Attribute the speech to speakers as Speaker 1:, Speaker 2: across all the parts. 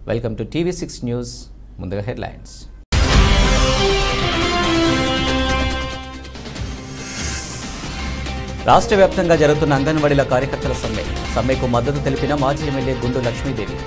Speaker 1: Welcome to TV6 news. ముందుగా headlines. రాష్ట్ర వ్యాప్తంగా జరుగుతున్న అంగన్వాడీల కార్యకర్తల సమ్మెకు మద్దతు తెలిపిన మాజీ ఎమ్మెల్యే గుండు లక్ష్మీదేవి.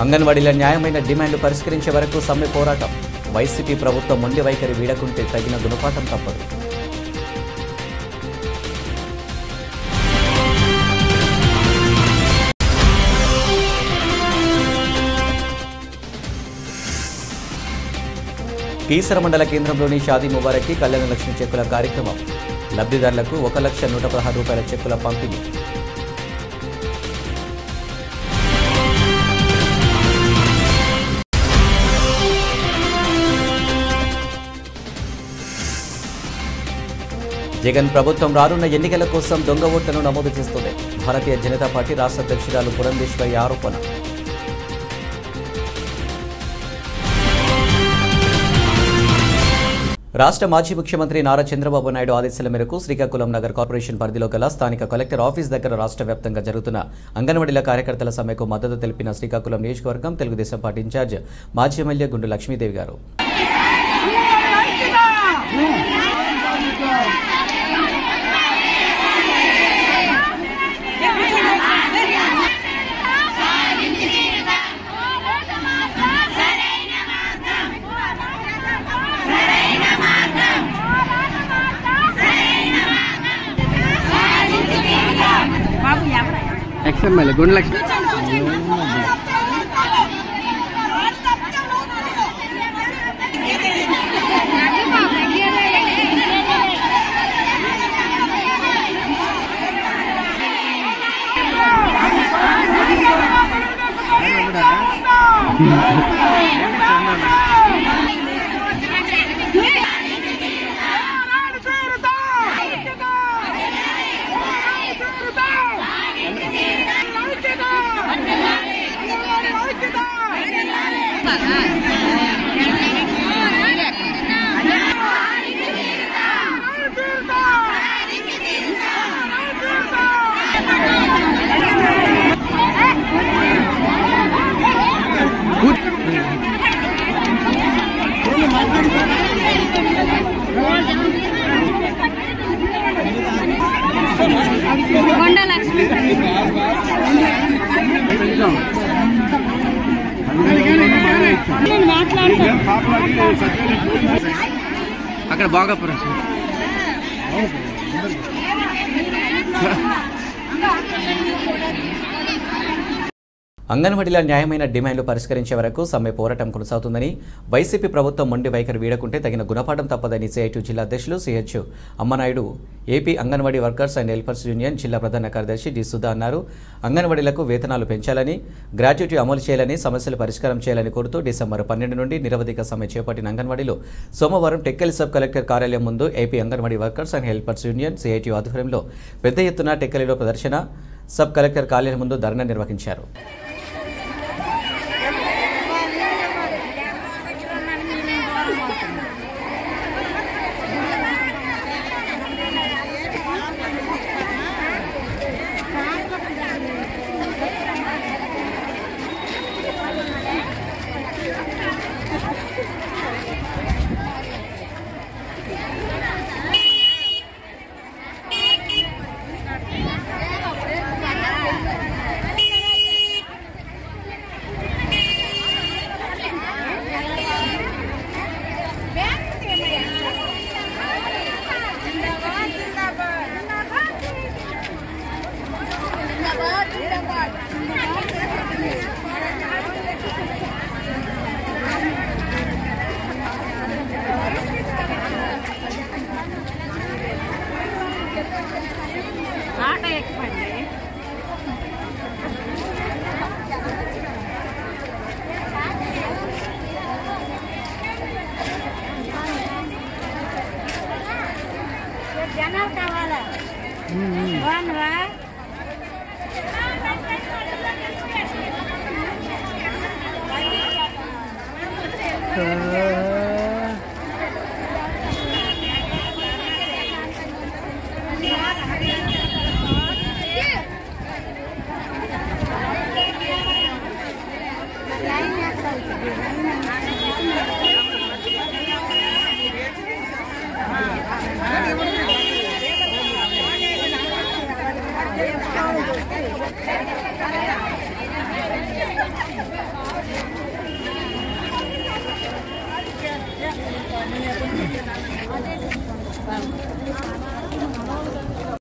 Speaker 1: అంగన్వాడీల న్యాయమైన డిమాండ్లు పరిష్కరించే వరకు సమ్మె పోరాటం. వైసీపీ ప్రభుత్వం మొండి వైఖరి వీడకుంటే తగిన గుణపాఠం తప్పదు. కీసర మండల కేంద్రంలోని షాదీ ముబారక్కి కళ్యాణ లక్ష్మి చెక్కుల కార్యక్రమం. లబ్ధిదారులకు 1,116,000 రూపాయల చెక్కుల పంపిణీ. జగన్ ప్రభుత్వం రానున్న ఎన్నికల కోసం దొంగ ఓట్లను నమోదు చేస్తుంది. భారతీయ జనతా పార్టీ రాష్ట్ర అధ్యక్షురాలు పురంధేశ్వరి ఆరోపణ. రాష్ట్ర మాజీ ముఖ్యమంత్రి నారా చంద్రబాబు నాయుడు ఆదేశాల మేరకు శ్రీకాకుళం నగర్ కార్పొరేషన్ పరిధిలో గల స్థానిక కలెక్టర్ ఆఫీస్ దగ్గర రాష్ట్ర వ్యాప్తంగా జరుగుతున్న అంగన్వాడీల కార్యకర్తల సమ్మెకు మద్దతు తెలిపిన శ్రీకాకుళం నియోజకవర్గం తెలుగుదేశం పార్టీ ఇన్ఛార్జ్ మాజీ ఎమ్మెల్యే గుండు లక్ష్మీదేవి గారు.
Speaker 2: XML గుండు లక్ష్మి అక్కడ బాగా
Speaker 1: అంగన్వాడీల న్యాయమైన డిమాండ్లు పరిష్కరించే వరకు సమ్మె పోరాటం కొనసాగుతుందని, వైసీపీ ప్రభుత్వం మొండి వైఖరి వీడకుంటే తగిన గుణపాఠం తప్పదని సిఐటి జిల్లా అధ్యక్షులు CH Ammanaidu, AP anganwadi workers and helpers union జిల్లా ప్రధాన కార్యదర్శి డి సుధా అన్నారు. అంగన్వాడీలకు వేతనాలు పెంచాలని, గ్రాట్యుటీ అమలు చేయాలని, సమస్యలు పరిష్కారం చేయాలని కోరుతూ డిసెంబర్ 12 నుండి నిరవధిక సమ్మె చేపట్టిన అంగన్వాడీలు సోమవారం టెక్కలి సబ్ కలెక్టర్ కార్యాలయం ముందు AP anganwadi workers and helpers union CIT ఆధ్వర్యంలో పెద్ద ఎత్తున టెక్కలిలో ప్రదర్శన, సబ్ కలెక్టర్ కార్యాలయం ముందు ధర్నా నిర్వహించారు.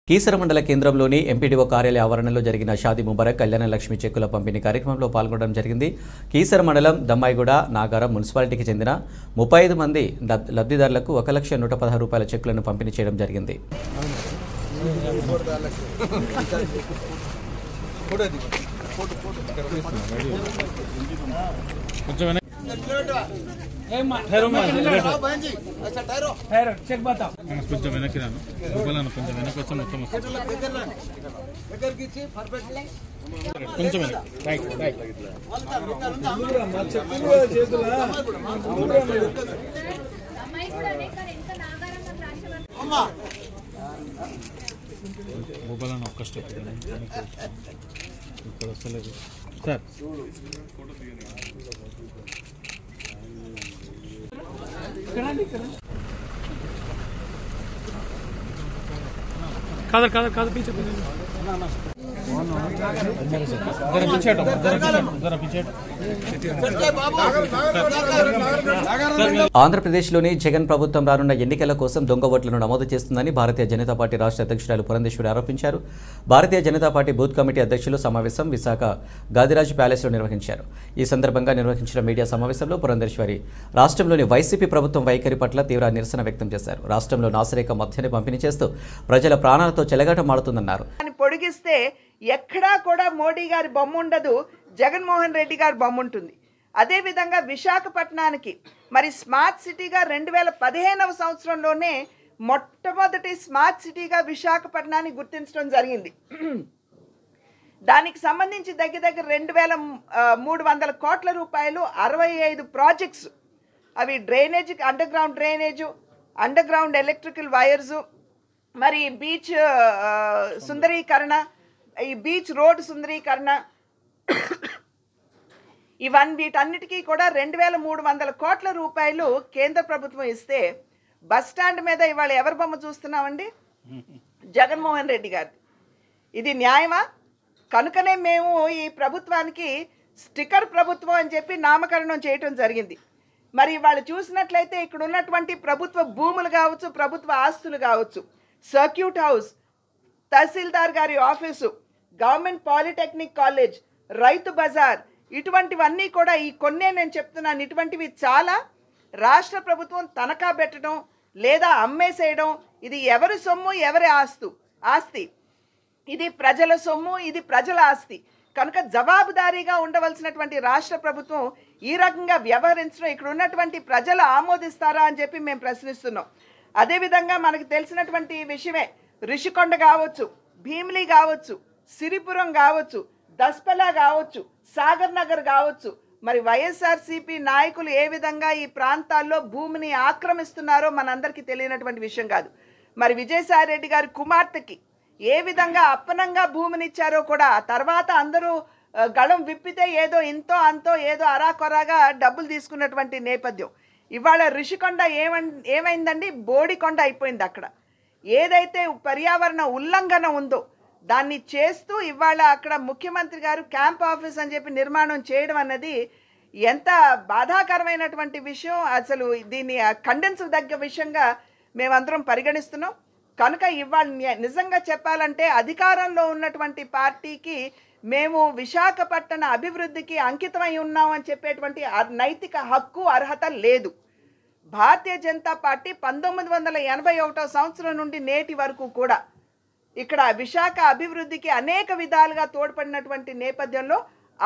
Speaker 1: కీసర మండల కేంద్రంలోని ఎంపీడీఓ కార్యాలయ ఆవరణలో జరిగిన షాదీ ముబారక్ కళ్యాణ లక్ష్మి చెక్కుల పంపిణీ కార్యక్రమంలో పాల్గొనడం జరిగింది. కీసర మండలం దమ్మాయిగూడ నాగారం మున్సిపాలిటీకి చెందిన 35 మంది లబ్ధిదారులకు 1,116,000 రూపాయల చెక్కులను పంపిణీ చేయడం జరిగింది.
Speaker 3: కొంచెం వెనక్కి రాను కొంచెం వెనక్కి వచ్చి మొత్తం కొంచెం మొబైల్ ఒక్క స్టెప్ ఇక్కడ వస్తలేదు సార్. కాదు కాదు కాదు పీछे
Speaker 1: ఆంధ్రప్రదేశ్లోని జగన్ ప్రభుత్వం రానున్న ఎన్నికల కోసం దొంగ ఓట్లను నమోదు చేస్తుందని భారతీయ జనతా పార్టీ రాష్ట్ర అధ్యక్షురాలు పురంధేశ్వరి ఆరోపించారు. Bharatiya Janata party booth committee అధ్యక్షులు సమావేశం విశాఖ గాదిరాజ్ ప్యాలెస్లో నిర్వహించారు. ఈ సందర్భంగా నిర్వహించిన మీడియా సమావేశంలో పురంధేశ్వరి రాష్ట్రంలోని వైసీపీ ప్రభుత్వం వైఖరి పట్ల తీవ్ర నిరసన వ్యక్తం చేశారు. రాష్ట్రంలో నాసిరక మద్యాన్ని పంపిణీ చేస్తూ ప్రజల ప్రాణాలతో చెలగాటమాడుతుందన్నారు.
Speaker 4: పొడిగిస్తే ఎక్కడా కూడా మోడీ గారి బొమ్మ ఉండదు, జగన్మోహన్ రెడ్డి గారి బొమ్మ ఉంటుంది. అదేవిధంగా విశాఖపట్నానికి మరి స్మార్ట్ సిటీగా 2015వ సంవత్సరంలోనే మొట్టమొదటి స్మార్ట్ సిటీగా విశాఖపట్నాన్ని గుర్తించడం జరిగింది. దానికి సంబంధించి దగ్గర 2,300 కోట్ల రూపాయలు 65 ప్రాజెక్ట్స్, అవి drainage, under ground electrical wires, మరి బీచ్ సుందరీకరణ, ఈ బీచ్ రోడ్ సుందరీకరణ, వీటన్నిటికీ కూడా 2,300 కోట్ల రూపాయలు కేంద్ర ప్రభుత్వం ఇస్తే బస్ స్టాండ్ మీద ఇవాళ ఎవరి బొమ్మ చూస్తున్నామండి? జగన్మోహన్ రెడ్డి గారు. ఇది న్యాయమా? కనుకనే మేము ఈ ప్రభుత్వానికి స్టిక్కర్ ప్రభుత్వం అని చెప్పి నామకరణం చేయటం జరిగింది. మరి వాళ్ళు చూసినట్లయితే ఇక్కడ ఉన్నటువంటి ప్రభుత్వ భూములు కావచ్చు, ప్రభుత్వ ఆస్తులు కావచ్చు, సర్క్యూట్ హౌస్, తహసీల్దార్ గారి office, government polytechnic college, Rythu Bazar, ఇటువంటివన్నీ కూడా ఈ కొన్నే నేను చెప్తున్నాను. ఇటువంటివి చాలా రాష్ట్ర ప్రభుత్వం తనఖా పెట్టడం లేదా అమ్మేసేయడం. ఇది ఎవరి సొమ్ము, ఎవరి ఆస్తి, ఇది ప్రజల సొమ్ము, ఇది ప్రజల ఆస్తి. కనుక జవాబుదారీగా ఉండవలసినటువంటి రాష్ట్ర ప్రభుత్వం ఈ రకంగా వ్యవహరించడం ఇక్కడ ఉన్నటువంటి ప్రజలు ఆమోదిస్తారా అని చెప్పి మేము ప్రశ్నిస్తున్నాం. అదేవిధంగా మనకు తెలిసినటువంటి విషయమే, రిషికొండ కావచ్చు, భీమిలి కావచ్చు, సిరిపురం కావచ్చు, దస్పలా కావచ్చు, సాగర్ నగర్ కావచ్చు, మరి వైఎస్ఆర్సీపీ నాయకులు ఏ విధంగా ఈ ప్రాంతాల్లో భూమిని ఆక్రమిస్తున్నారో మనందరికీ తెలియనటువంటి విషయం కాదు. మరి విజయసాయి రెడ్డి గారి కుమార్తెకి ఏ విధంగా అప్పనంగా భూమినిచ్చారో కూడా ఆ తర్వాత అందరూ గళం విప్పితే ఏదో ఇంతో అంతో ఏదో అరాకొరాగా డబ్బులు తీసుకున్నటువంటి నేపథ్యం. ఇవాళ రిషికొండ ఏమైందండి? బోడికొండ అయిపోయింది. అక్కడ ఏదైతే పర్యావరణ ఉల్లంఘన ఉందో దాన్ని చేస్తూ ఇవాళ అక్కడ ముఖ్యమంత్రి గారు క్యాంప్ ఆఫీస్ అని చెప్పి నిర్మాణం చేయడం అన్నది ఎంత బాధాకరమైనటువంటి విషయం. అసలు దీన్ని ఖండించదగ్గ విషయంగా మేమందరం పరిగణిస్తున్నాం. కనుక ఇవాళ నిజంగా చెప్పాలంటే అధికారంలో ఉన్నటువంటి పార్టీకి మేము విశాఖపట్టణ అభివృద్ధికి అంకితమై ఉన్నామని చెప్పేటువంటి నైతిక హక్కు, అర్హత లేదు. భారతీయ జనతా పార్టీ 1981వ సంవత్సరం నుండి నేటి వరకు కూడా ఇక్కడ విశాఖ అభివృద్ధికి అనేక విధాలుగా తోడ్పడినటువంటి నేపథ్యంలో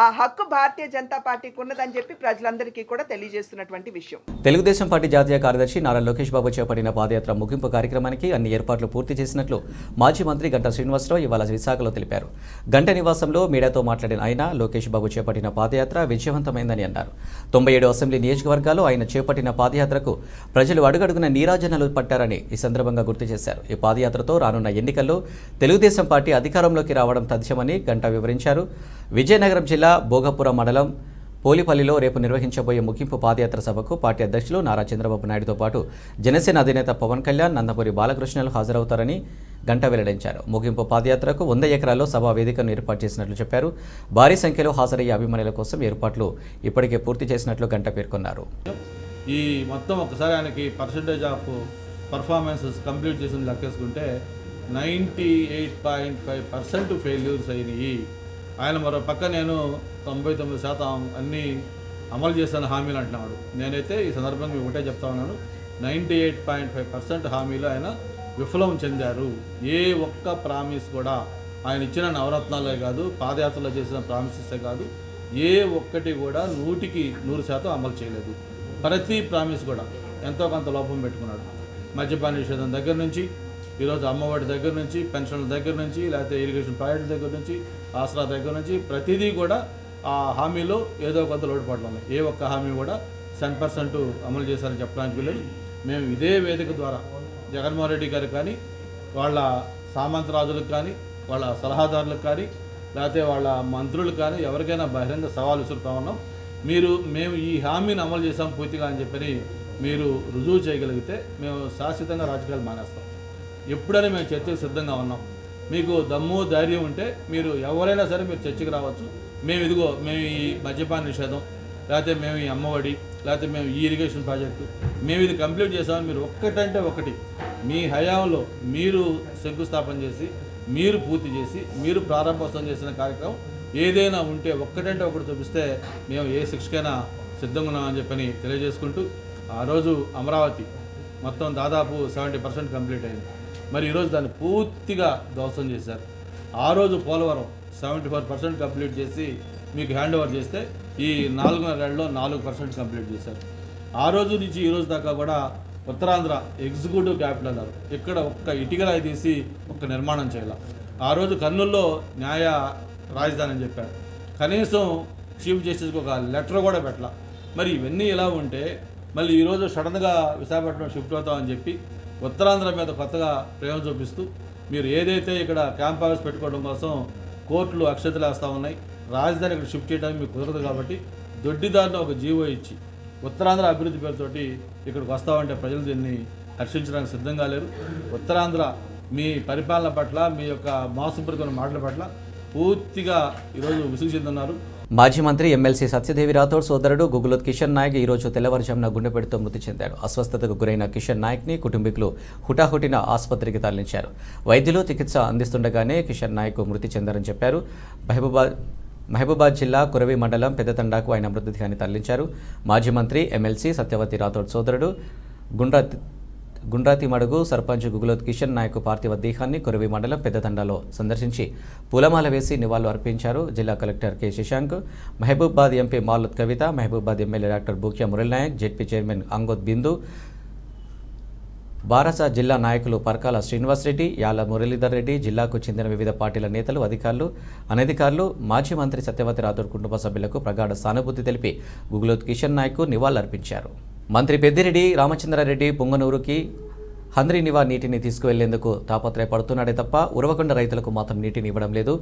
Speaker 4: ఆ హక్కు భారతీయ జనతా పార్టీకి ఉన్నదని చెప్పి ప్రజలందరికీ కూడా తెలియజేస్తున్నటువంటి విషయం.
Speaker 1: తెలుగుదేశం పార్టీ జాతీయ కార్యదర్శి నారా లోకేష్ బాబు చేపట్టిన పాదయాత్ర ముగింపు కార్యక్రమానికి అన్ని ఏర్పాట్లు పూర్తి చేసినట్లు మాజీ మంత్రి గంటా శ్రీనివాసరావు ఇవాళ విశాఖలో తెలిపారు. గంట నివాసంలో మీడియాతో మాట్లాడిన ఆయన లోకేష్ బాబు చేపట్టిన పాదయాత్ర విజయవంతమైందని అన్నారు. 97 అసెంబ్లీ నియోజకవర్గాల్లో ఆయన చేపట్టిన పాదయాత్రకు ప్రజలు అడుగడుగున నీరాజనాలు పట్టారని ఈ సందర్భంగా గుర్తు చేశారు. ఈ పాదయాత్రతో రానున్న ఎన్నికల్లో తెలుగుదేశం పార్టీ అధికారంలోకి రావడం తథ్యమని గంటా వివరించారు. విజయనగరం జిల్లా భోగపురం మండలం పోలిపల్లిలో రేపు నిర్వహించబోయే ముగింపు పాదయాత్ర సభకు పార్టీ అధ్యక్షులు నారా చంద్రబాబు నాయుడుతో పాటు జనసేన అధినేత పవన్ కళ్యాణ్, నందమూరి బాలకృష్ణలు హాజరవుతారని గంటా వెల్లడించారు. ముగింపు పాదయాత్రకు 100 ఎకరాల్లో సభా వేదికను ఏర్పాటు చేసినట్లు చెప్పారు. భారీ సంఖ్యలో హాజరయ్యే అభిమానుల కోసం ఏర్పాట్లు ఇప్పటికే పూర్తి చేసినట్లు గంటా పేర్కొన్నారు.
Speaker 5: ఈ మొత్తం ఒకసారి ఆయనకి పర్సంటేజ్ ఆఫ్ పర్ఫార్మెన్సెస్ కంప్లీట్ చేసింది లెక్కేసుకుంటే 98.5% ఫెయిల్యూర్స్ అయినాయి. ఆయన మరో పక్క నేను 99% అన్నీ అమలు చేశాను హామీలు అంటున్నాడు. నేనైతే ఈ సందర్భంగా ఒకటే చెప్తా ఉన్నాను, 98.5% హామీలు ఆయన విఫలం చెందారు. ఏ ఒక్క ప్రామిస్ కూడా ఆయన ఇచ్చిన నవరత్నాలే కాదు, పాదయాత్రలో చేసిన ప్రామిసెసే కాదు, ఏ ఒక్కటి కూడా 100% అమలు చేయలేదు. ప్రతి ప్రామిస్ కూడా ఎంతో కొంత లోపం పెట్టుకున్నాడు. మద్యపాన నిషేధం దగ్గర నుంచి, ఈరోజు అమ్మఒడి దగ్గర నుంచి, పెన్షన్ల దగ్గర నుంచి, లేకపోతే ఇరిగేషన్ ప్రాజెక్టుల దగ్గర నుంచి, ఆసరా దగ్గర నుంచి ప్రతిదీ కూడా ఆ హామీలో ఏదో కొంత లోటుపాట్లు ఉన్నాయి. ఏ ఒక్క హామీ కూడా 100% అమలు చేశారని చెప్పడానికి వీలేదు. మేము ఇదే వేదిక ద్వారా జగన్మోహన్ రెడ్డి గారికి కానీ, వాళ్ళ సామంతరాజులకు కానీ, వాళ్ళ సలహాదారులకు కానీ, లేకపోతే వాళ్ళ మంత్రులకు కానీ ఎవరికైనా బహిరంగ సవాలు విసురుతా ఉన్నాం. మేము ఈ హామీని అమలు చేసాం పూర్తిగా అని చెప్పని మీరు రుజువు చేయగలిగితే మేము శాశ్వతంగా రాజకీయాలు మానేస్తాం. ఎప్పుడైనా మేము చర్చకు సిద్ధంగా ఉన్నాం. మీకు దమ్ము ధైర్యం ఉంటే మీరు ఎవరైనా సరే మీరు చర్చకు రావచ్చు. మేము ఈ మద్యపాన నిషేధం, లేకపోతే మేము ఈ అమ్మఒడి, లేకపోతే మేము ఈ ఇరిగేషన్ ప్రాజెక్టు మేము ఇది కంప్లీట్ చేసామని మీరు ఒక్కటంటే ఒకటి మీ హయాంలో మీరు శంకుస్థాపన చేసి, మీరు పూర్తి చేసి, మీరు ప్రారంభోత్సవం చేసిన కార్యక్రమం ఏదైనా ఉంటే ఒక్కటంటే ఒకటి చూపిస్తే మేము ఏ శిక్షకైనా సిద్ధంగా ఉన్నామని చెప్పని తెలియజేసుకుంటూ, ఆ రోజు అమరావతి మొత్తం దాదాపు 70% కంప్లీట్ అయింది. మరి ఈరోజు దాన్ని పూర్తిగా ధ్వంసం చేశారు. ఆ రోజు పోలవరం 74% కంప్లీట్ చేసి మీకు హ్యాండ్ ఓవర్ చేస్తే ఈ 4.5 ఏళ్ళలో 4% కంప్లీట్ చేశారు. ఆ రోజు నుంచి ఈ రోజు దాకా కూడా ఉత్తరాంధ్ర ఎగ్జిక్యూటివ్ క్యాపిటల్ అన్నారు. ఇక్కడ ఒక్క ఇటుకరాయి తీసి ఒక్క నిర్మాణం చేయాల. ఆ రోజు కర్నూలులో న్యాయ రాజధాని అని చెప్పారు. కనీసం చీఫ్ జస్టిస్కి ఒక లెటర్ కూడా పెట్టాల. మరి ఇవన్నీ ఎలా ఉంటే మళ్ళీ ఈరోజు సడన్గా విశాఖపట్నం షిఫ్ట్ అవుతామని చెప్పి ఉత్తరాంధ్ర మీద కొత్తగా ప్రేమ చూపిస్తూ మీరు ఏదైతే ఇక్కడ క్యాంప్ ఆఫీస్ పెట్టుకోవడం కోసం కోర్టులు అక్షతలు వేస్తూ ఉన్నాయి, రాజధాని ఇక్కడ షిఫ్ట్ చేయడానికి మీకు కుదరదు కాబట్టి దొడ్డిదారిన ఒక జీవో ఇచ్చి ఉత్తరాంధ్ర అభివృద్ధి పేరుతోటి ఇక్కడికి వస్తామంటే ప్రజలు దీన్ని హర్షించడానికి సిద్ధంగా లేరు. ఉత్తరాంధ్ర మీ పరిపాలన పట్ల, మీ యొక్క మోసపూరితమైన మాటల పట్ల పూర్తిగా ఈరోజు విసుగు చెందున్నారు.
Speaker 1: మాజీ మంత్రి ఎమ్మెల్సీ సత్యదేవి రాథోడ్ సోదరుడు గుగులోత్ కిషన్ నాయక్ ఈరోజు తెల్లవారుజామున గుండెపోటుతో మృతి చెందాడు. అస్వస్థతకు గురైన కిషన్ నాయక్ని కుటుంబీకులు హుటాహుటిన ఆసుపత్రికి తరలించారు. వైద్యులు చికిత్స అందిస్తుండగానే కిషన్ నాయక్ మృతి చెందారని చెప్పారు. మహబూబాద్ జిల్లా కురవి మండలం పెద్దతండాకు ఆయన మృతదేహాన్ని తరలించారు. మాజీ మంత్రి ఎమ్మెల్సీ సత్యవతి రాథోడ్ సోదరుడు గుండ్రాతి మడుగు సర్పంచ్ గుగులోత్ కిషన్ నాయక్ పార్థివ దేహాన్ని కురవి మండలం పెద్దతండాలో సందర్శించి పూలమాల వేసి నివాళులు అర్పించారు. జిల్లా collector K Shashank, Mahabubabad MP Maloth Kavitha, Mahabubabad MLA doctor Bhukya Murali Naik, ZP chairman Angoth Bindu, బారాస జిల్లా నాయకులు పర్కాల శ్రీనివాసరెడ్డి, యాల మురళీధర్ రెడ్డి, జిల్లాకు చెందిన వివిధ పార్టీల నేతలు, అధికారులు, అనధికారులు మాజీ మంత్రి సత్యవతి రాథోడ్ కుటుంబ సభ్యులకు ప్రగాఢ సానుభూతి తెలిపి గుగులోత్ కిషన్ నాయక్ నివాళులర్పించారు. మంత్రి పెద్దిరెడ్డి రామచంద్రారెడ్డి పొంగనూరుకి హంద్రీనివా నీటిని తీసుకువెళ్లేందుకు తాపత్రయపడుతున్నాడే తప్ప ఉరవకొండ రైతులకు మాత్రం నీటిని ఇవ్వడం లేదు.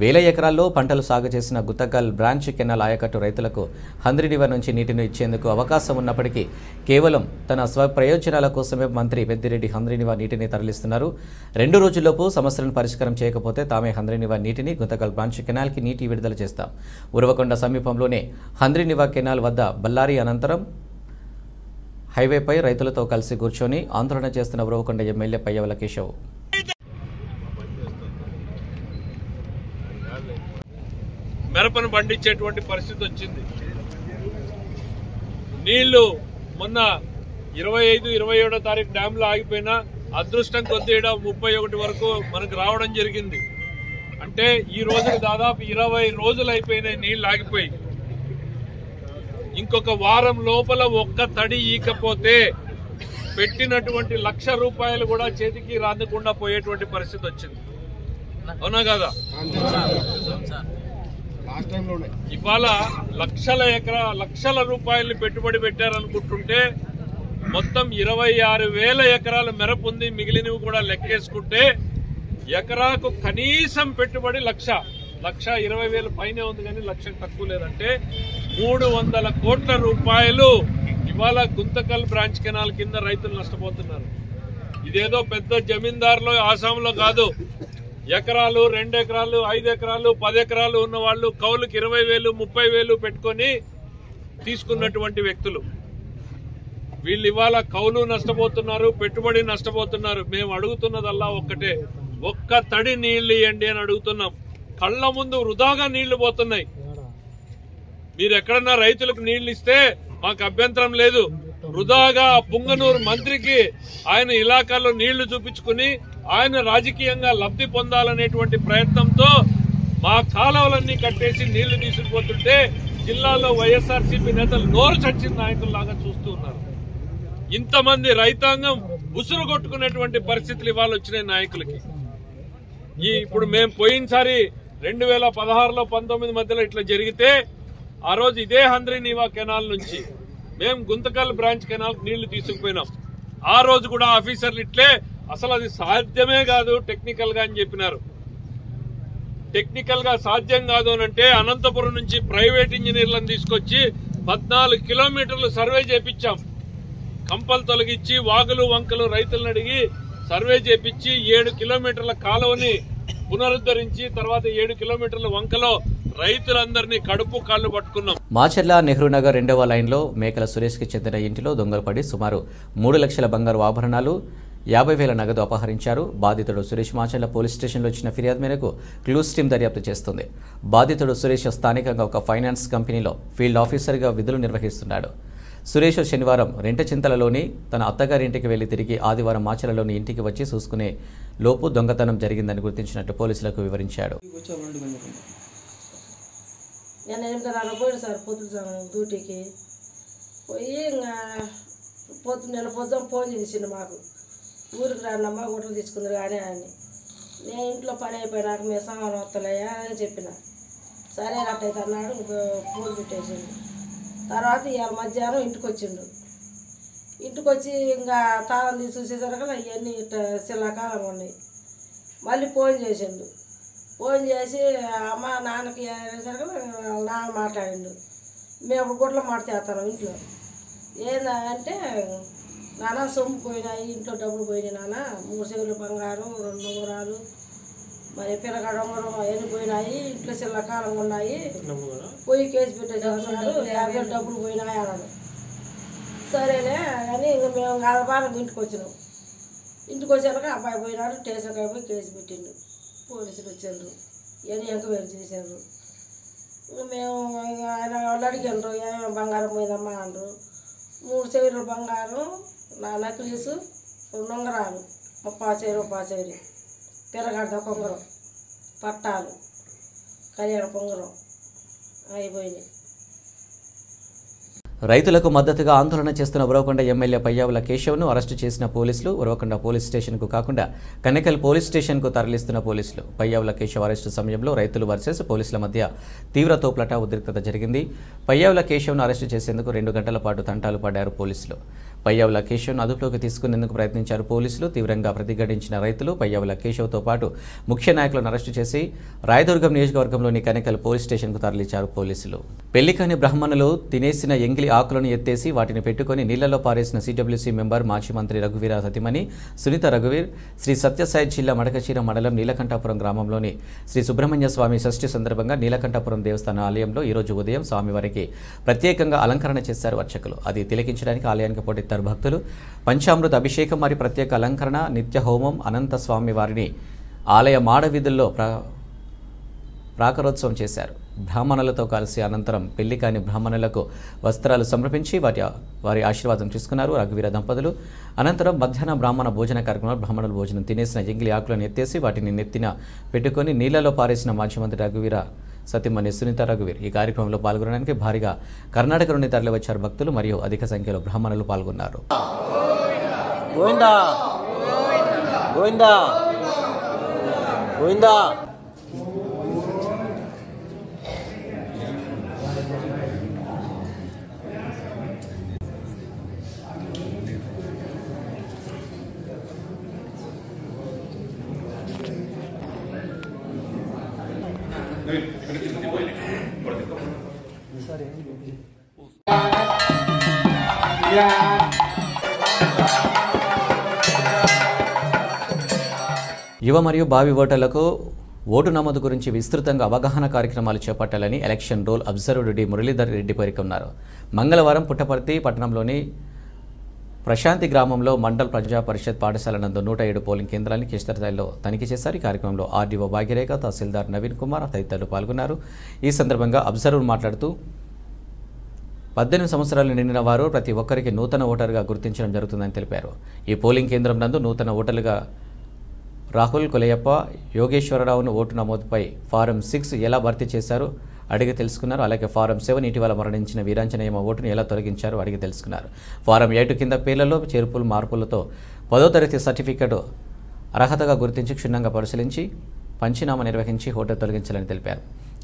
Speaker 1: 1000 ఎకరాల్లో పంటలు సాగు చేసిన గుత్తకల్ బ్రాంచ్ కెనాల్ ఆయకట్టు రైతులకు హంద్రీనివా నుంచి నీటిని ఇచ్చేందుకు అవకాశం ఉన్నప్పటికీ కేవలం తన స్వప్రయోజనాల కోసమే మంత్రి పెద్దిరెడ్డి హంద్రీనివా నీటిని తరలిస్తున్నారు. 2 రోజుల్లోపు సమస్యలను పరిష్కారం చేయకపోతే తామే హంద్రీనివా నీటిని గుత్తకల్ బ్రాంచ్ కెనాల్కి నీటి విడుదల చేస్తాం. ఉరవకొండ సమీపంలోనే హంద్రీనివా కెనాల్ వద్ద బళ్ళారి అనంతరం హైవేపై రైతులతో కలిసి కూర్చొని ఆందోళన చేస్తున్న ఉరవకొండ ఎమ్మెల్యే పయ్యవల కేశవ్.
Speaker 6: మిరపను పండించేటువంటి పరిస్థితి వచ్చింది. నీళ్లు మొన్న 25-27 తారీఖు డ్యాంలో ఆగిపోయినా అదృష్టం కొద్ది 31 వరకు మనకు రావడం జరిగింది. అంటే ఈ రోజుకి దాదాపు 20 రోజులు అయిపోయినాయి నీళ్లు ఆగిపోయి. ఇంకొక వారం లోపల ఒక్క తడి ఈకపోతే పెట్టినటువంటి ₹1,00,000 కూడా చేతికి రాకుండా పోయేటువంటి పరిస్థితి వచ్చింది. అవునా కదా? ఇవాళ లక్షల రూపాయలు పెట్టుబడి పెట్టారనుకుంటుంటే మొత్తం 26,000 ఎకరాల మెరపు ఉంది. మిగిలినవి కూడా లెక్కేసుకుంటే ఎకరాకు కనీసం పెట్టుబడి 1,20,000 పైనే ఉంది, కానీ 1,00,000 తక్కువ లేదంటే 300 కోట్ల రూపాయలు ఇవాళ గుంతకల్ బ్రాంచ్ కెనాల్ కింద రైతులు నష్టపోతున్నారు. ఇదేదో పెద్ద జమీందారులో ఆసాంలో కాదు. ఎకరాలు, 2 ఎకరాలు, 5 ఎకరాలు, 10 ఎకరాలు ఉన్న వాళ్ళు కౌలుకి 20,000, 30,000 పెట్టుకొని తీసుకున్నటువంటి వ్యక్తులు వీళ్ళు ఇవాళ కౌలు నష్టపోతున్నారు, పెట్టుబడి నష్టపోతున్నారు. మేము అడుగుతున్నదల్లా ఒక్కటే, ఒక్క తడి నీళ్లు ఇవ్వండి అని అడుగుతున్నాం. కళ్ల ముందు వృధాగా నీళ్లు పోతున్నాయి. మీరు ఎక్కడన్నా రైతులకు నీళ్లు ఇస్తే మాకు అభ్యంతరం లేదు. వృధాగా పుంగనూరు మంత్రికి ఆయన ఇలాకాలో నీళ్లు చూపించుకుని ఆయన రాజకీయంగా లబ్ధి పొందాలనేటువంటి ప్రయత్నంతో మా కాలువలన్నీ కట్టేసి నీళ్లు తీసుకుపోతుంటే జిల్లాలో వైఎస్ఆర్సీపీ నేతలు నోరు చచ్చిన నాయకుల్లాగా చూస్తూ ఉన్నారు. ఇంతమంది రైతాంగం ఉసురు కొట్టుకునేటువంటి పరిస్థితులు ఇవాళ వచ్చినాయి నాయకులకి. ఇప్పుడు మేము పోయినసారి 2016లో 19 మధ్యలో ఇట్లా జరిగితే ఆ రోజు ఇదే హంద్రీనీవా కెనాల్ నుంచి మేము గుంతకల్ బ్రాంచ్ కెనాల్ నీళ్లు తీసుకుపోయినాం. ఆ రోజు కూడా ఆఫీసర్లు ఇట్లే అసలు అది సాధ్యమే కాదు టెక్నికల్ గా అని చెప్పినారు. టెక్నికల్ గా సాధ్యం కాదు అనంటే అనంతపురం నుంచి ప్రైవేట్ ఇంజనీర్లను తీసుకొచ్చి 14 కిలోమీటర్లు సర్వే చేపించాం. కంపలు తొలగించి వాగులు వంకలు రైతులను అడిగి సర్వే చేపించి 7 కిలోమీటర్ల కాలువని పునరుద్ధరించి తర్వాత 7 కిలోమీటర్ల వంకలో రైతులందరినీ కడుపు కాళ్లు పట్టుకున్నాం.
Speaker 1: మాచర్ల నెహ్రూ నగర్ 2వ లైన్లో మేకల సురేష్కి చెందిన ఇంటిలో దొంగలు పడి సుమారు 3 లక్షల బంగారు ఆభరణాలు 50,000 నగదు అపహరించారు. బాధితుడు సురేష్ మాచర్ల పోలీస్ స్టేషన్లో ఇచ్చిన ఫిర్యాదు మేరకు క్లూస్ టీం దర్యాప్తు చేస్తుంది. బాధితుడు సురేష్ స్థానికంగా ఒక ఫైనాన్స్ కంపెనీలో ఫీల్డ్ ఆఫీసర్గా విధులు నిర్వహిస్తున్నాడు. సురేష్ శనివారం రెంటచింతలలోని తన అత్తగారింటికి వెళ్లి తిరిగి ఆదివారం మాచర్లలోని ఇంటికి వచ్చి చూసుకునే లోపు దొంగతనం జరిగిందని గుర్తించినట్టు పోలీసులకు వివరించాడు.
Speaker 7: నేను 8:30 పోయాను సార్ పొద్దున డ్యూటీకి పోయి ఇంకా నిన్న పొద్దున ఫోన్ చేసిండు మాకు, ఊరికి రానమ్మా గుట్టలు తీసుకుందరు కానీ అని. నేను ఇంట్లో పని అయిపోయినాక మీ సామాన్ వస్తలేయా అని చెప్పిన. సరే అట్టయితే అన్నాడు, ఫోన్ పెట్టేసిండు. తర్వాత ఇవాళ మధ్యాహ్నం ఇంటికి వచ్చిండు. ఇంటికి వచ్చి ఇంకా తాళం తీసి చూసేసరికి ఇవన్నీ శిలాకాలం ఉన్నాయి. మళ్ళీ ఫోన్ చేసిండు. ఫోన్ చేసి అమ్మ నాన్నకి అనేసరికి నాన్న మాట్లాడిండు. మేము అప్పుడు గుడ్ల మాట చేస్తాను ఇంట్లో. ఏందంటే నాన్న సొమ్ము పోయినాయి, ఇంట్లో డబ్బులు పోయినాయి నాన్న, 3 చెవులు బంగారం, 2 ఉంగరాలు, మరి పిల్లగాడ ఉంగరం అవన్నీ పోయినాయి, ఇంట్లో శిలాకాలం ఉన్నాయి, పోయి కేసు పెట్టేసాడు, 50,000 డబ్బులు పోయినాయి అన్నాడు. సరేలే అని ఇంక మేము ఆదివారం ఇంటికి వచ్చినాం. ఇంటికి వచ్చాక అబ్బాయి పోయినాడు, స్టేషన్కి పోయి కేసు పెట్టిండు. పోలీసులు వచ్చారు, ఇవన్నీ ఎంక్వైరీ చేశారు. మేము ఆయన వాళ్ళు అడిగారు ఏమేమి బంగారం పోయిందమ్మా అన్నారు. 3 చెవులు బంగారం, నా నక్లీసు, 2 ఉంగరాలు, 30,000 పిల్లగాడిద కొంగరం, పట్టాలు, కళ్యాణ పొంగరం అయిపోయినాయి.
Speaker 1: రైతులకు మద్దతుగా ఆందోళన చేస్తున్న ఉరవకొండ ఎమ్మెల్యే పయ్యావుల కేశవ్ను అరెస్టు చేసిన పోలీసులు ఉరవకొండ పోలీస్ స్టేషన్కు కాకుండా కన్నెకల్ పోలీస్ స్టేషన్కు తరలిస్తున్న పోలీసులు. పయ్యావుల కేశవ్ అరెస్టు సమయంలో రైతులు వర్సెస్ పోలీసుల మధ్య తీవ్ర తోపులాట ఉద్రిక్తత జరిగింది. పయ్యావుల కేశవ్ను అరెస్టు చేసేందుకు 2 గంటల పాటు తంటాలు పడ్డారు పోలీసులు. పయ్యావుల కేశవ్ను అదుపులోకి తీసుకునేందుకు ప్రయత్నించారు పోలీసులు. తీవ్రంగా ప్రతిఘటించిన రైతులు పయ్యావుల కేశవ్తో పాటు ముఖ్య నాయకులను అరెస్టు చేసి రాయదుర్గం నియోజకవర్గంలోని కన్నెకల్ పోలీస్ స్టేషన్కు తరలించారు పోలీసులు. పెళ్లికాని బ్రాహ్మణులు తినేసిన ఎంగిలి ఆకులను ఎత్తేసి వాటిని పెట్టుకుని నీళ్లలో పారేసిన సిడబ్ల్యూసీ మెంబర్ మాజీ మంత్రి రఘువీర సతీమణి సునీత రఘువీర్ శ్రీ సత్యసాయి జిల్లా మడకచీర మండలం నీలకంఠాపురం గ్రామంలోని శ్రీ సుబ్రహ్మణ్య స్వామి షష్ఠి సందర్భంగా నీలకంఠాపురం దేవస్థాన ఆలయంలో ఈరోజు ఉదయం స్వామివారికి ప్రత్యేకంగా అలంకరణ చేశారు అర్చకులు. అది తిలకించడానికి ఆలయానికి పోటెత్తారు భక్తులు. పంచామృత అభిషేకం మరియు ప్రత్యేక అలంకరణ, నిత్య హోమం, అనంత స్వామి వారిని ఆలయ మాడ వీధుల్లో ప్రాకారోత్సవం చేశారు. బ్రాహ్మణులతో కలిసి అనంతరం పెళ్లి కాని బ్రాహ్మణులకు వస్త్రాలు సమర్పించి వారి ఆశీర్వాదం తీసుకున్నారు రఘువీర దంపతులు. అనంతరం మధ్యాహ్నం బ్రాహ్మణ భోజన కార్యక్రమంలో బ్రాహ్మణులు భోజనం తినేసిన ఎంగిలి ఆకులను ఎత్తేసి వాటిని నెత్తిన పెట్టుకొని నీళ్లలో పారేసిన మాజీ మంత్రి రఘువీర సతీమణి సునీత రఘువీర్. ఈ కార్యక్రమంలో పాల్గొనడానికి భారీగా కర్ణాటక నుండి తరలివచ్చారు భక్తులు మరియు అధిక సంఖ్యలో బ్రాహ్మణులు పాల్గొన్నారు.
Speaker 8: గోవిందా గోవిందా గోవిందా.
Speaker 1: యువ మరియు భావి ఓటర్లకు ఓటు నమోదు గురించి విస్తృతంగా అవగాహన కార్యక్రమాలు చేపట్టాలని election roll observer D Muralidhar Reddy పేర్కొన్నారు. మంగళవారం పుట్టపర్తి పట్టణంలోని ప్రశాంతి గ్రామంలో మండల్ ప్రజా పరిషత్ పాఠశాల నందు 107 పోలింగ్ కేంద్రాలను క్షేత్రస్థాయిలో తనిఖీ చేశారు. ఈ కార్యక్రమంలో ఆర్డీఓ భాగ్యరేఖ, తహసీల్దార్ నవీన్ కుమార్ తదితరులు పాల్గొన్నారు. ఈ సందర్భంగా అబ్జర్వర్ మాట్లాడుతూ 18 సంవత్సరాలు నిండిన వారు ప్రతి ఒక్కరికి నూతన ఓటరుగా గుర్తించడం జరుగుతుందని తెలిపారు. ఈ పోలింగ్ కేంద్రం నందు నూతన ఓటర్లుగా రాహుల్ కొలయప్ప, యోగేశ్వరరావును ఓటు నమోదుపై ఫారం 6 ఎలా భర్తీ చేశారు అడిగి తెలుసుకున్నారు. అలాగే ఫారం 7 ఇటీవల మరణించిన వీరాంజనేయమ్మ ఓటును ఎలా తొలగించారో అడిగి తెలుసుకున్నారు. ఫారం 8 కింద పేర్లలో చేర్పులు మార్పులతో 10వ తరగతి సర్టిఫికెట్ అర్హతగా గుర్తించి క్షుణ్ణంగా పరిశీలించి పంచనామా నిర్వహించి ఓటు తొలగించాలని తెలిపారు.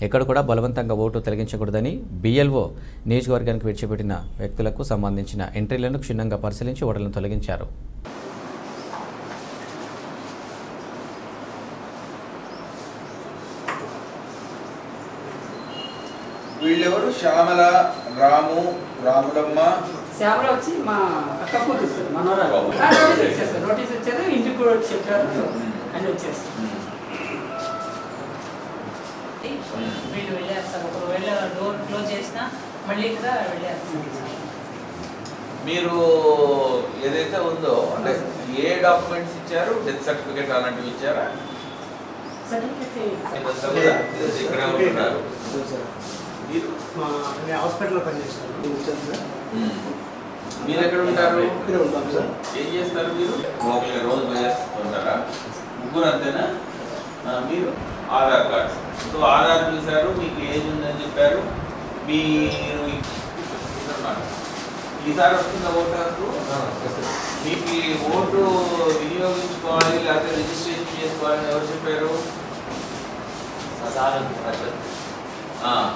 Speaker 1: ఎక్కడ కూడా బలవంతంగా ఓటు తొలగించకూడదని BLO నియోజకవర్గానికి విడిచిపెట్టిన వ్యక్తులకు సంబంధించిన ఎంట్రీలను క్షుణ్ణంగా పరిశీలించి ఓటర్లను తొలగించారు.
Speaker 9: వీళ్ళెవరు? శ్యామల, రాము, రాములమ్మ.
Speaker 10: శ్యామల వచ్చి మా అక్క కూతురు మనోరాలు. నోటీస్ వచ్చారు, ఇంటికి కూడా వచ్చి చెప్పారు అని వచ్చేసి వీళ్ళు వెళ్ళేస్తారు. ఒకవేళ డోర్ క్లోజ్ చేసినా మళ్ళీ కూడా వెళ్ళేస్తారు.
Speaker 9: మీరు ఏదైతే ఉందో అంటే ఏ డాక్యుమెంట్స్ ఇచ్చారు? డెత్ సర్టిఫికేట్ అలాంటివి ఇచ్చారా? ఇక్కడ ఉంటున్నారు
Speaker 11: హాస్పిటల్లో పనిచేస్తాను.
Speaker 9: మీరు ఎక్కడ ఉంటారు? ఏం చేస్తారు మీరు? లోకల్గా రోజు చేస్తుంటారా? ముగ్గురు అంతేనా? మీరు ఆధార్ కార్డ్. సో ఆధార్ చూశారు, మీకు ఏజ్ ఉందని చెప్పారు. మీరు ఈసారి వస్తున్న ఓటర్కు మీకు ఓటు వినియోగించుకోవాలి లేకపోతే రిజిస్ట్రేషన్ చేసుకోవాలని ఎవరు చెప్పారు?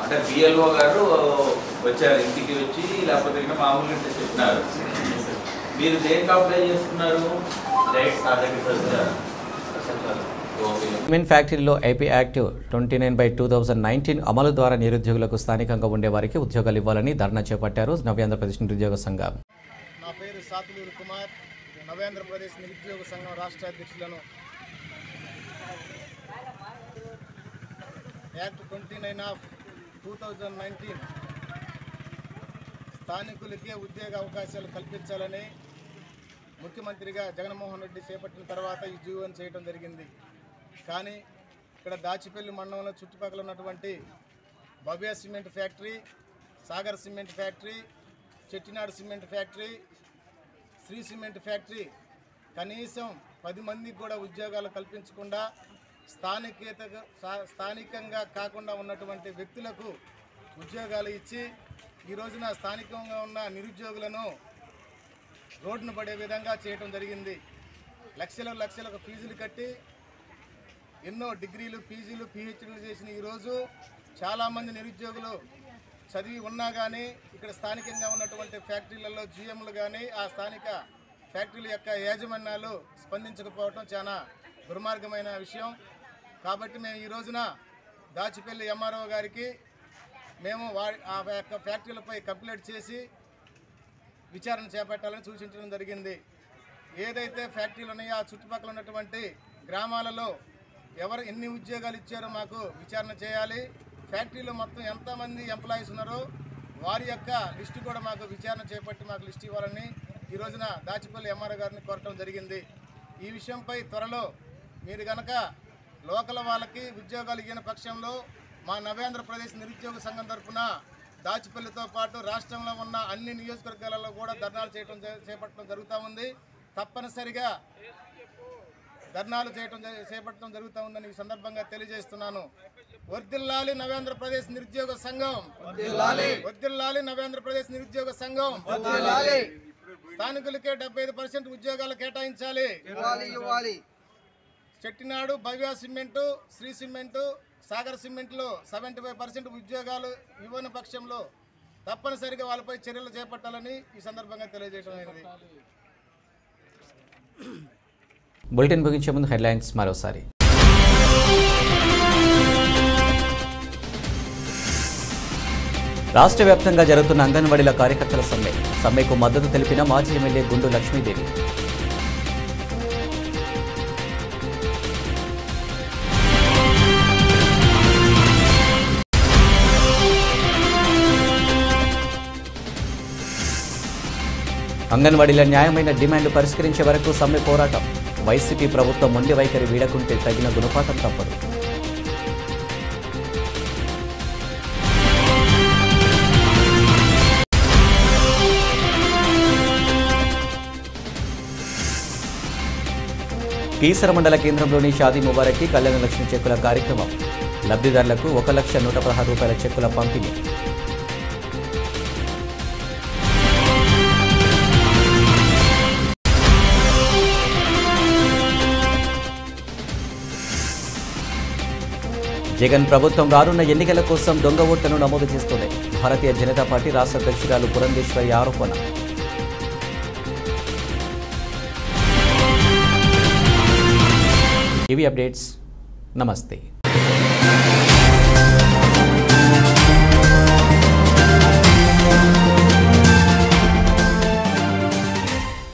Speaker 9: అంటే BLO గారు వచ్చారు, ఇంటికి వచ్చి లేకపోతే మామూలుగా చెప్పినారు. మీరు దేనికి అప్లై చేస్తున్నారు?
Speaker 1: సిమెంట్ ఫ్యాక్టరీలో AP యాక్ట్ 29/2019 అమలు ద్వారా నిరుద్యోగులకు స్థానికంగా ఉండే వారికి ఉద్యోగాలు ఇవ్వాలని ధర్నా చేపట్టారు నవ్యాంధ్రప్రదేశ్ నిరుద్యోగ సంఘం.
Speaker 11: నా పేరు సాతులూరు కుమార్, నవ్యాంధ్రప్రదేశ్ నిరుద్యోగ సంఘం రాష్ట్ర అధ్యక్షులను. యాక్ట్ 29/2019 స్థానికులకే ఉద్యోగ అవకాశాలు కల్పించాలని ముఖ్యమంత్రిగా జగన్మోహన్ రెడ్డి చేపట్టిన తర్వాత ఈ జీవోని చేయడం జరిగింది. కానీ ఇక్కడ దాచిపల్లి మండలంలో చుట్టుపక్కల ఉన్నటువంటి Bhavya cement factory, Sagar cement factory, Chettinad cement factory, Shri cement factory కనీసం 10 మందికి కూడా ఉద్యోగాలు కల్పించకుండా స్థానికంగా కాకుండా ఉన్నటువంటి వ్యక్తులకు ఉద్యోగాలు ఇచ్చి ఈ రోజున స్థానికంగా ఉన్న నిరుద్యోగులను రోడ్డును పడే విధంగా చేయడం జరిగింది. లక్షలకు ఫీజులు కట్టి ఎన్నో డిగ్రీలు, PGలు, PhDలు చేసిన ఈరోజు చాలామంది నిరుద్యోగులు చదివి ఉన్నా కానీ ఇక్కడ స్థానికంగా ఉన్నటువంటి ఫ్యాక్టరీలలో GMలు కానీ ఆ స్థానిక ఫ్యాక్టరీల యొక్క యాజమాన్యాలు స్పందించకపోవడం చాలా దుర్మార్గమైన విషయం. కాబట్టి మేము ఈ రోజున దాచిపల్లి MRO గారికి మేము ఆ యొక్క ఫ్యాక్టరీలపై కంప్లైంట్ చేసి విచారణ చేపట్టాలని సూచించడం జరిగింది. ఏదైతే ఫ్యాక్టరీలు ఉన్నాయో ఆ చుట్టుపక్కల ఉన్నటువంటి గ్రామాలలో ఎవరు ఎన్ని ఉద్యోగాలు ఇచ్చారో మాకు విచారణ చేయాలి. ఫ్యాక్టరీలో మొత్తం ఎంతమంది ఎంప్లాయీస్ ఉన్నారో వారి యొక్క లిస్టు కూడా మాకు విచారణ చేపట్టి మాకు లిస్ట్ ఇవ్వాలని ఈ రోజున దాచిపల్లి MRO గారిని కోరటం జరిగింది. ఈ విషయంపై త్వరలో మీరు కనుక లోకల్ వాళ్ళకి ఉద్యోగాలు ఇవ్వని పక్షంలో మా నవ్యాంధ్రప్రదేశ్ నిరుద్యోగ సంఘం తరఫున దాచిపల్లితో పాటు రాష్ట్రంలో ఉన్న అన్ని నియోజకవర్గాలలో కూడా ధర్నాలు చేపట్టడం జరుగుతూ ఉంది. తప్పనిసరిగా ధర్నాలు చేపట్టడం జరుగుతూ ఉందని ఈ సందర్భంగా తెలియజేస్తున్నాను. వర్ధిల్లాలి నవ్యాంధ్రప్రదేశ్ నిరుద్యోగ సంఘం, వర్ధిల్లాలి నవ్యాంధ్రప్రదేశ్ నిరుద్యోగ సంఘం. స్థానికులకే 75% ఉద్యోగాలు కేటాయించాలి. చెట్టినాడు, భవ్య సిమెంటు, శ్రీ సిమెంటు, సాగర్ సిమెంట్లో 75% ఉద్యోగాలు ఇవ్వని పక్షంలో తప్పనిసరిగా వాళ్ళపై చర్యలు చేపట్టాలని ఈ సందర్భంగా తెలియజేయడం అయింది.
Speaker 1: బులెటిన్ ముగించే ముందు హెడ్లైన్స్ మరోసారి. రాష్ట్ర వ్యాప్తంగా జరుగుతున్న అంగన్వాడీల కార్యకర్తల సమ్మెకు మద్దతు తెలిపిన మాజీ ఎమ్మెల్యే గుండు లక్ష్మీదేవి. అంగన్వాడీల న్యాయమైన డిమాండ్లు పరిష్కరించే వరకు సమ్మె పోరాటం. వైసీపీ ప్రభుత్వం మొండి వైఖరి వీడకుంటే తగిన గుణపాఠం తప్పదు. కీసర మండల కేంద్రంలోని షాదీ ముబారక్కి కళ్యాణ లక్ష్మి చెక్కుల కార్యక్రమం. లబ్ధిదారులకు 1,116 రూపాయల చెక్కుల పంపిణీ. జగన్ ప్రభుత్వం రానున్న ఎన్నికల కోసం దొంగ ఓట్లను నమోదు చేస్తుంది. భారతీయ జనతా పార్టీ రాష్ట్ర అధ్యక్షురాలు పురంధేశ్వరి ఆరోపణ. TV updates. నమస్తే.